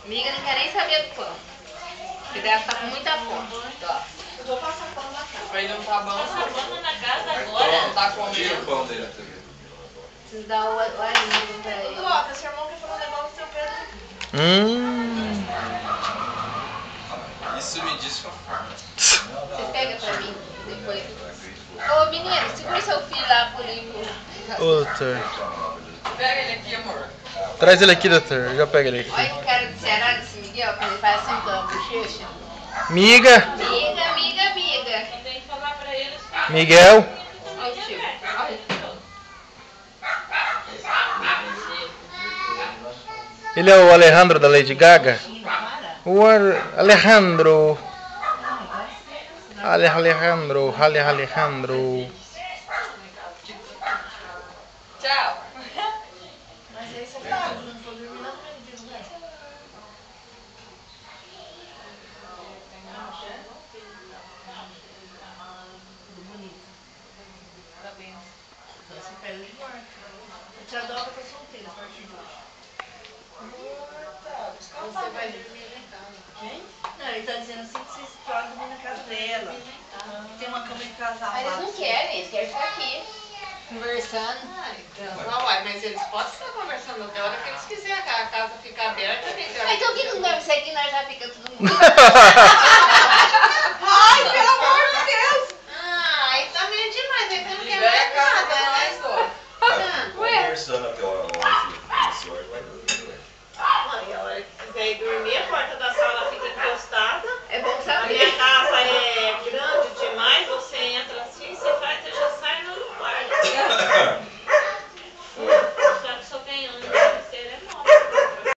Amiga não quer nem saber do pão. Porque deve estar com muita fome. Eu vou passar pão na casa. Aí não tá bom. Passar pão na casa agora? Não tá comendo. Tira o pão dele até ver. Preciso dar o alinho pra ele. Coloca, seu irmão quer falar um negócio do seu Pedro. Isso me diz fofoca. Você pega pra mim depois. Ô menino, segura seu filho lá por aí. Doutor. Pega ele aqui, amor. Traz ele aqui, doutor. Já pega ele aqui. Olha o cara do Ceará, desse Miguel, quando ele faz assim com a bochecha. Miga. Amiga, amiga, amiga. Tem que falar pra eles. Miguel. Olha o tio. Olha. Ele é o Alejandro da Lady Gaga? O Alejandro. Alejandro. Tchau. Mas aí você tá, não tô dormindo não, diz o resto. Parabéns. Você pega de morte. A tia Dora tá solteira a partir de hoje. Você vai dormir lá em casa. Quem? Não, ele tá dizendo assim que vocês podem dormir na casa dela. Tem uma cama de casal Mas lá. eles não querem, eles querem ficar aqui. Conversando. Não, uai, mas eles podem estar conversando até a hora que eles quiserem, que a casa fica aberta. Ah, então por que não deve ser aqui, nós já fica todo mundo?